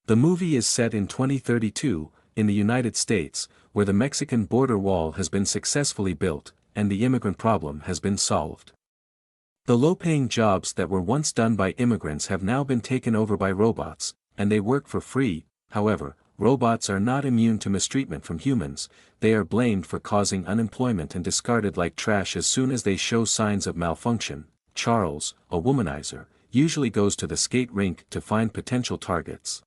The movie is set in 2032, in the United States, where the Mexican border wall has been successfully built, and the immigrant problem has been solved. The low-paying jobs that were once done by immigrants have now been taken over by robots, and they work for free. However, robots are not immune to mistreatment from humans. They are blamed for causing unemployment and discarded like trash as soon as they show signs of malfunction. Charles, a womanizer, usually goes to the skate rink to find potential targets.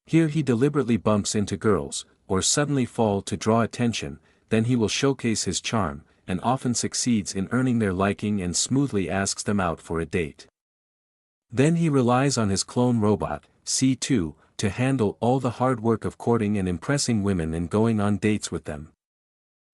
Here he deliberately bumps into girls, or suddenly fall to draw attention, then he will showcase his charm, and often succeeds in earning their liking and smoothly asks them out for a date. Then he relies on his clone robot, C2, to handle all the hard work of courting and impressing women and going on dates with them.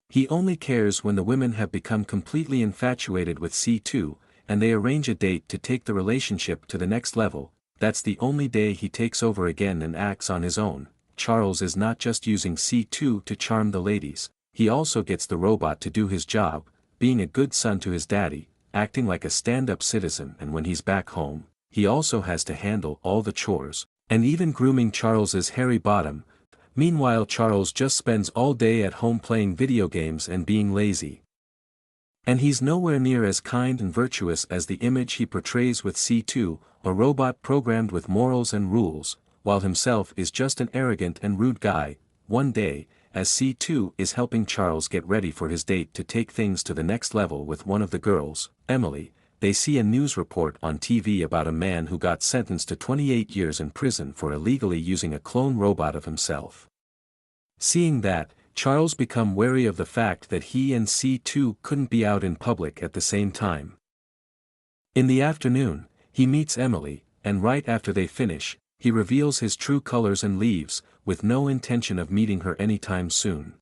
He only cares when the women have become completely infatuated with C2, and they arrange a date to take the relationship to the next level. That's the only day he takes over again and acts on his own. Charles is not just using C2 to charm the ladies, he also gets the robot to do his job, being a good son to his daddy, acting like a stand-up citizen, and when he's back home, he also has to handle all the chores, and even grooming Charles's hairy bottom. Meanwhile, Charles just spends all day at home playing video games and being lazy. And he's nowhere near as kind and virtuous as the image he portrays with C2, a robot programmed with morals and rules, while himself is just an arrogant and rude guy. One day, as C2 is helping Charles get ready for his date to take things to the next level with one of the girls, Emily, they see a news report on TV about a man who got sentenced to 28 years in prison for illegally using a clone robot of himself. Seeing that, Charles becomes wary of the fact that he and C2 couldn't be out in public at the same time. In the afternoon, he meets Emily, and right after they finish, he reveals his true colors and leaves, with no intention of meeting her anytime soon.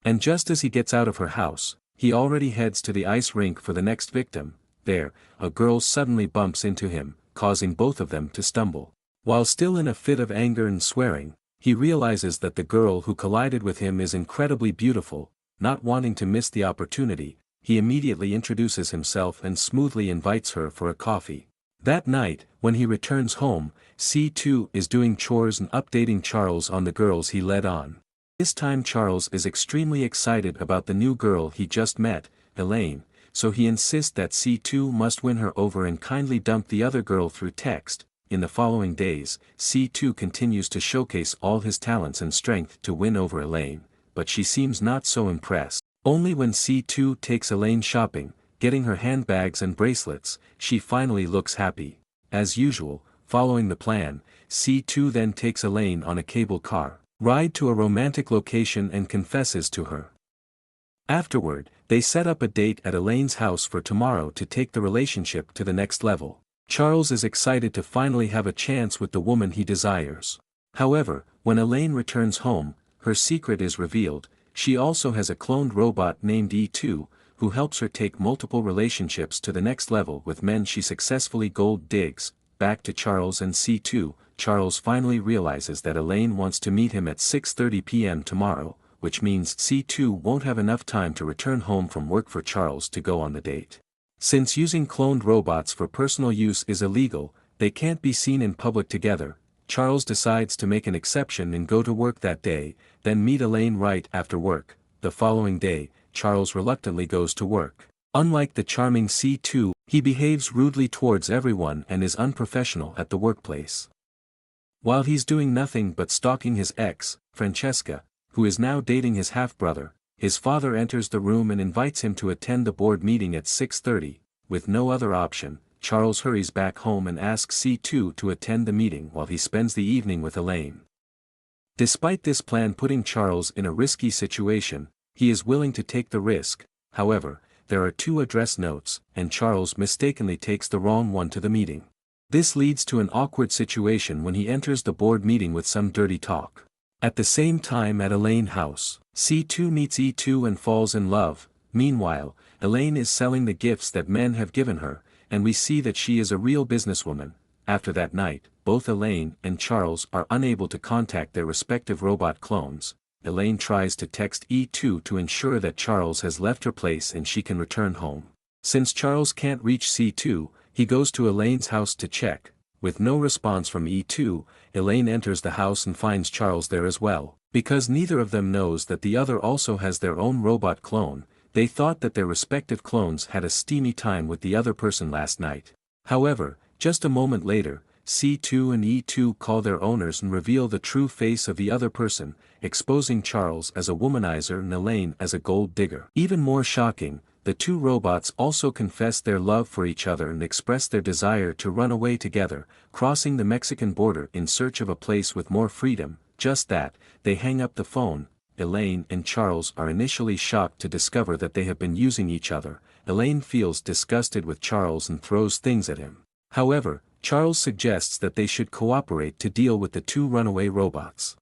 And just as he gets out of her house, he already heads to the ice rink for the next victim. There, a girl suddenly bumps into him, causing both of them to stumble. While still in a fit of anger and swearing, he realizes that the girl who collided with him is incredibly beautiful. Not wanting to miss the opportunity, he immediately introduces himself and smoothly invites her for a coffee. That night, when he returns home, C2 is doing chores and updating Charles on the girls he led on. This time Charles is extremely excited about the new girl he just met, Elaine, so he insists that C2 must win her over and kindly dump the other girl through text. In the following days, C2 continues to showcase all his talents and strength to win over Elaine, but she seems not so impressed. Only when C2 takes Elaine shopping, getting her handbags and bracelets, she finally looks happy. As usual, following the plan, C2 then takes Elaine on a cable car ride to a romantic location and confesses to her. Afterward, they set up a date at Elaine's house for tomorrow to take the relationship to the next level. Charles is excited to finally have a chance with the woman he desires. However, when Elaine returns home, her secret is revealed. She also has a cloned robot named E2, who helps her take multiple relationships to the next level with men she successfully gold digs. Back to Charles and C2, Charles finally realizes that Elaine wants to meet him at 6:30 p.m. tomorrow, which means C2 won't have enough time to return home from work for Charles to go on the date. Since using cloned robots for personal use is illegal, they can't be seen in public together. Charles decides to make an exception and go to work that day, then meet Elaine right after work. The following day, Charles reluctantly goes to work. Unlike the charming C2, he behaves rudely towards everyone and is unprofessional at the workplace. While he's doing nothing but stalking his ex, Francesca, who is now dating his half-brother, his father enters the room and invites him to attend the board meeting at 6:30. With no other option, Charles hurries back home and asks C2 to attend the meeting while he spends the evening with Elaine. Despite this plan putting Charles in a risky situation, he is willing to take the risk. However, there are 2 address notes, and Charles mistakenly takes the wrong one to the meeting. This leads to an awkward situation when he enters the board meeting with some dirty talk. At the same time at Elaine's house, C2 meets E2 and falls in love. Meanwhile, Elaine is selling the gifts that men have given her, and we see that she is a real businesswoman. After that night, both Elaine and Charles are unable to contact their respective robot clones. Elaine tries to text E2 to ensure that Charles has left her place and she can return home. Since Charles can't reach C2, he goes to Elaine's house to check, With no response from E2, Elaine enters the house and finds Charles there as well. Because neither of them knows that the other also has their own robot clone, they thought that their respective clones had a steamy time with the other person last night. However, just a moment later, C2 and E2 call their owners and reveal the true face of the other person, exposing Charles as a womanizer and Elaine as a gold digger. Even more shocking, the two robots also confess their love for each other and express their desire to run away together, crossing the Mexican border in search of a place with more freedom. Just that, they hang up the phone. Elaine and Charles are initially shocked to discover that they have been using each other. Elaine feels disgusted with Charles and throws things at him. However, Charles suggests that they should cooperate to deal with the two runaway robots.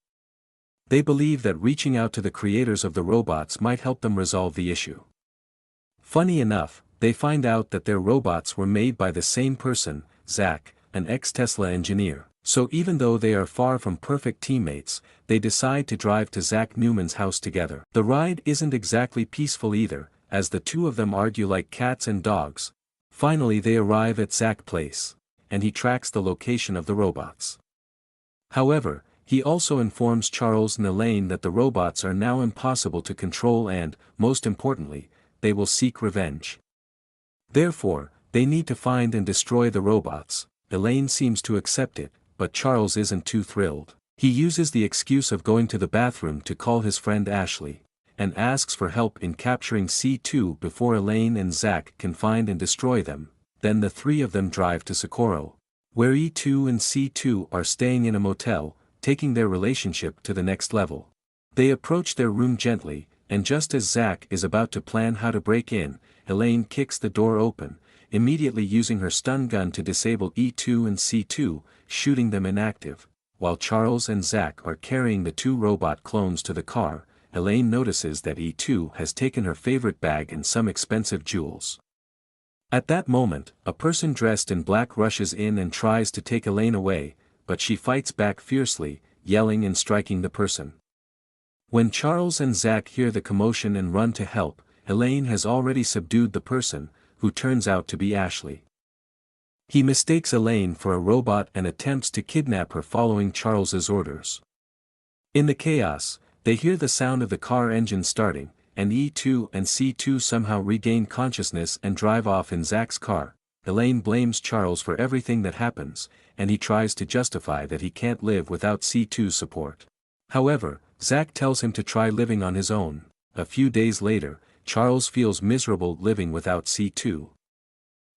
They believe that reaching out to the creators of the robots might help them resolve the issue. Funny enough, they find out that their robots were made by the same person, Zach, an ex-Tesla engineer. So even though they are far from perfect teammates, they decide to drive to Zach Newman's house together. The ride isn't exactly peaceful either, as the two of them argue like cats and dogs. Finally they arrive at Zach's place, and he tracks the location of the robots. However, he also informs Charles and Elaine that the robots are now impossible to control and, most importantly, they will seek revenge. Therefore, they need to find and destroy the robots. Elaine seems to accept it, but Charles isn't too thrilled. He uses the excuse of going to the bathroom to call his friend Ashley, and asks for help in capturing C2 before Elaine and Zach can find and destroy them. Then the three of them drive to Socorro, where E2 and C2 are staying in a motel, taking their relationship to the next level. They approach their room gently, and just as Zach is about to plan how to break in, Elaine kicks the door open, immediately using her stun gun to disable E2 and C2, shooting them inactive. While Charles and Zach are carrying the two robot clones to the car, Elaine notices that E2 has taken her favorite bag and some expensive jewels. At that moment, a person dressed in black rushes in and tries to take Elaine away, but she fights back fiercely, yelling and striking the person. When Charles and Zach hear the commotion and run to help, Elaine has already subdued the person, who turns out to be Ashley. He mistakes Elaine for a robot and attempts to kidnap her following Charles's orders. In the chaos, they hear the sound of the car engine starting, and E2 and C2 somehow regain consciousness and drive off in Zach's car. Elaine blames Charles for everything that happens, and he tries to justify that he can't live without C2's support. However, Zach tells him to try living on his own. A few days later, Charles feels miserable living without C2.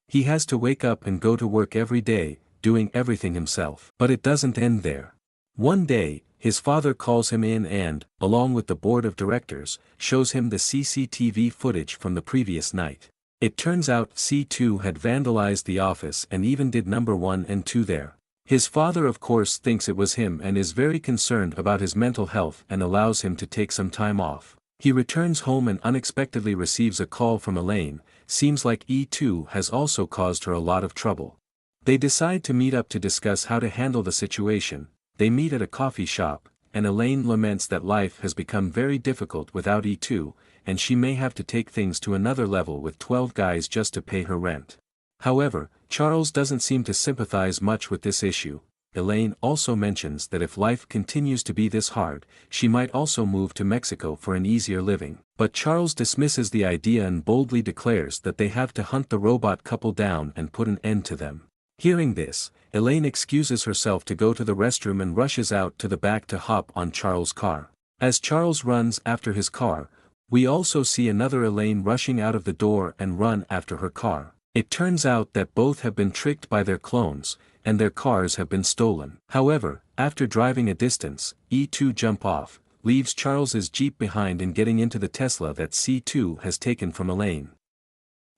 He has to wake up and go to work every day, doing everything himself. But it doesn't end there. One day, his father calls him in and, along with the board of directors, shows him the CCTV footage from the previous night. It turns out C2 had vandalized the office and even did number 1 and 2 there. His father of course thinks it was him and is very concerned about his mental health and allows him to take some time off. He returns home and unexpectedly receives a call from Elaine. Seems like E2 has also caused her a lot of trouble. They decide to meet up to discuss how to handle the situation. They meet at a coffee shop, and Elaine laments that life has become very difficult without E2, and she may have to take things to another level with 12 guys just to pay her rent. However, Charles doesn't seem to sympathize much with this issue. Elaine also mentions that if life continues to be this hard, she might also move to Mexico for an easier living. But Charles dismisses the idea and boldly declares that they have to hunt the robot couple down and put an end to them. Hearing this, Elaine excuses herself to go to the restroom and rushes out to the back to hop on Charles' car. As Charles runs after his car, we also see another Elaine rushing out of the door and run after her car. It turns out that both have been tricked by their clones, and their cars have been stolen. However, after driving a distance, E2 jump off, leaves Charles's Jeep behind and getting into the Tesla that C2 has taken from Elaine.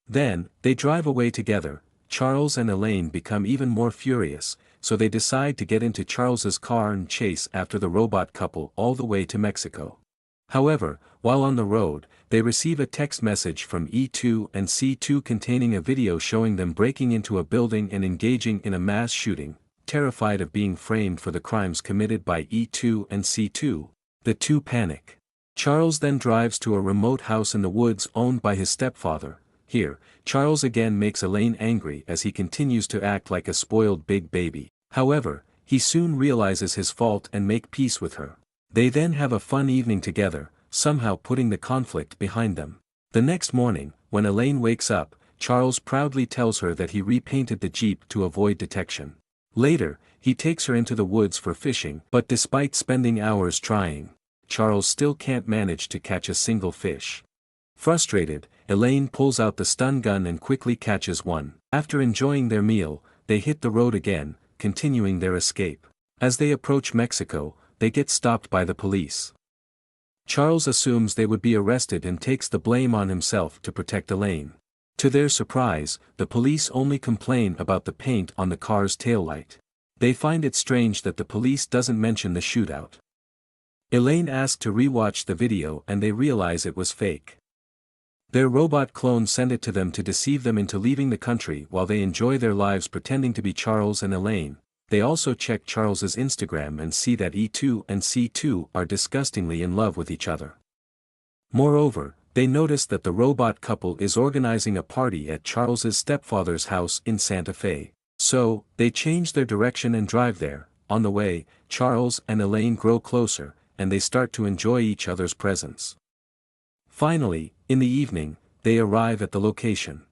Then, they drive away together. Charles and Elaine become even more furious, so they decide to get into Charles's car and chase after the robot couple all the way to Mexico. However, while on the road, they receive a text message from E2 and C2 containing a video showing them breaking into a building and engaging in a mass shooting. Terrified of being framed for the crimes committed by E2 and C2, the two panic. Charles then drives to a remote house in the woods owned by his stepfather. Here, Charles again makes Elaine angry as he continues to act like a spoiled big baby. However, he soon realizes his fault and make peace with her. They then have a fun evening together, somehow putting the conflict behind them. The next morning, when Elaine wakes up, Charles proudly tells her that he repainted the Jeep to avoid detection. Later, he takes her into the woods for fishing, but despite spending hours trying, Charles still can't manage to catch a single fish. Frustrated, Elaine pulls out the stun gun and quickly catches one. After enjoying their meal, they hit the road again, continuing their escape. As they approach Mexico, they get stopped by the police. Charles assumes they would be arrested and takes the blame on himself to protect Elaine. To their surprise, the police only complain about the paint on the car's taillight. They find it strange that the police doesn't mention the shootout. Elaine asks to rewatch the video and they realize it was fake. Their robot clone sent it to them to deceive them into leaving the country while they enjoy their lives pretending to be Charles and Elaine. They also check Charles's Instagram and see that E2 and C2 are disgustingly in love with each other. Moreover, they notice that the robot couple is organizing a party at Charles's stepfather's house in Santa Fe. So, they change their direction and drive there. On the way, Charles and Elaine grow closer, and they start to enjoy each other's presence. Finally, in the evening, they arrive at the location.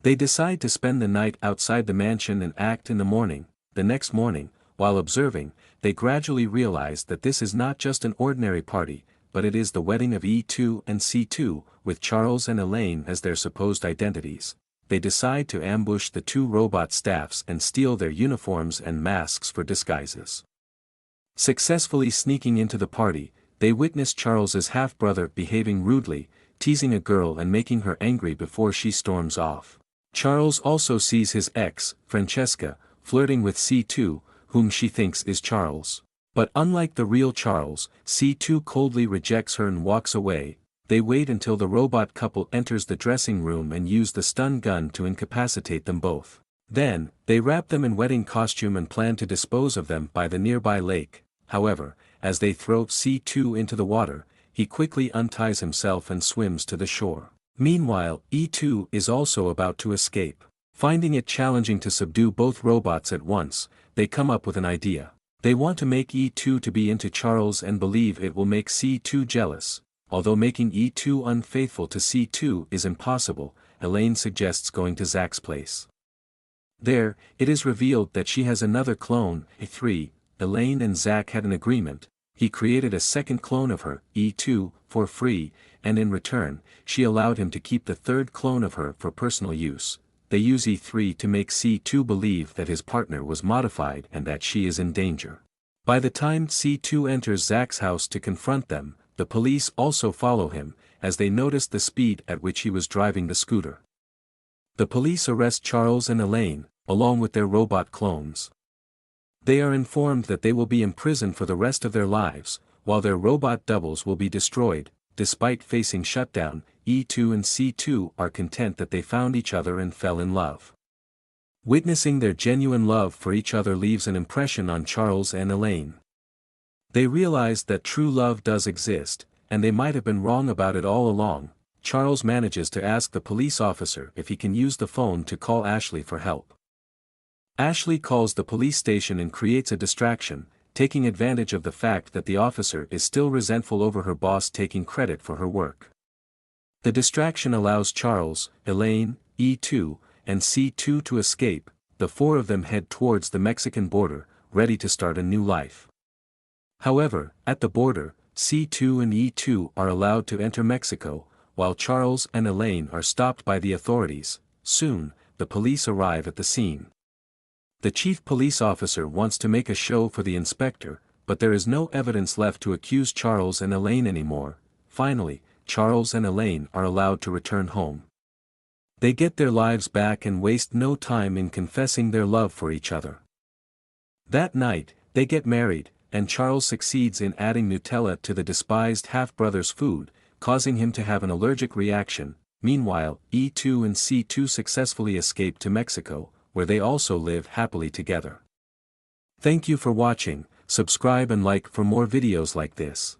They decide to spend the night outside the mansion and act in the morning. The next morning, while observing, they gradually realize that this is not just an ordinary party, but it is the wedding of E2 and C2, with Charles and Elaine as their supposed identities. They decide to ambush the two robot staffs and steal their uniforms and masks for disguises. Successfully sneaking into the party, they witness Charles's half-brother behaving rudely, teasing a girl and making her angry before she storms off. Charles also sees his ex, Francesca, flirting with C2, whom she thinks is Charles. But unlike the real Charles, C2 coldly rejects her and walks away. They wait until the robot couple enters the dressing room and use the stun gun to incapacitate them both. Then, they wrap them in wedding costume and plan to dispose of them by the nearby lake. However, as they throw C2 into the water, he quickly unties himself and swims to the shore. Meanwhile, E2 is also about to escape. Finding it challenging to subdue both robots at once, they come up with an idea. They want to make E2 to be into Charles and believe it will make C2 jealous. Although making E2 unfaithful to C2 is impossible, Elaine suggests going to Zach's place. There, it is revealed that she has another clone, E3. Elaine and Zach had an agreement. He created a second clone of her, E2, for free, and in return, she allowed him to keep the third clone of her for personal use. They use E3 to make C2 believe that his partner was modified and that she is in danger. By the time C2 enters Zach's house to confront them, the police also follow him, as they notice the speed at which he was driving the scooter. The police arrest Charles and Elaine, along with their robot clones. They are informed that they will be imprisoned for the rest of their lives, while their robot doubles will be destroyed. Despite facing shutdown, E2 and C2 are content that they found each other and fell in love. Witnessing their genuine love for each other leaves an impression on Charles and Elaine. They realize that true love does exist, and they might have been wrong about it all along. Charles manages to ask the police officer if he can use the phone to call Ashley for help. Ashley calls the police station and creates a distraction, taking advantage of the fact that the officer is still resentful over her boss taking credit for her work. The distraction allows Charles, Elaine, E2, and C2 to escape. The four of them head towards the Mexican border, ready to start a new life. However, at the border, C2 and E2 are allowed to enter Mexico, while Charles and Elaine are stopped by the authorities. Soon, the police arrive at the scene. The chief police officer wants to make a show for the inspector, but there is no evidence left to accuse Charles and Elaine anymore. Finally, Charles and Elaine are allowed to return home. They get their lives back and waste no time in confessing their love for each other. That night, they get married, and Charles succeeds in adding Nutella to the despised half-brother's food, causing him to have an allergic reaction. Meanwhile, E2 and C2 successfully escape to Mexico, where they also live happily together. Thank you for watching. Subscribe and like for more videos like this.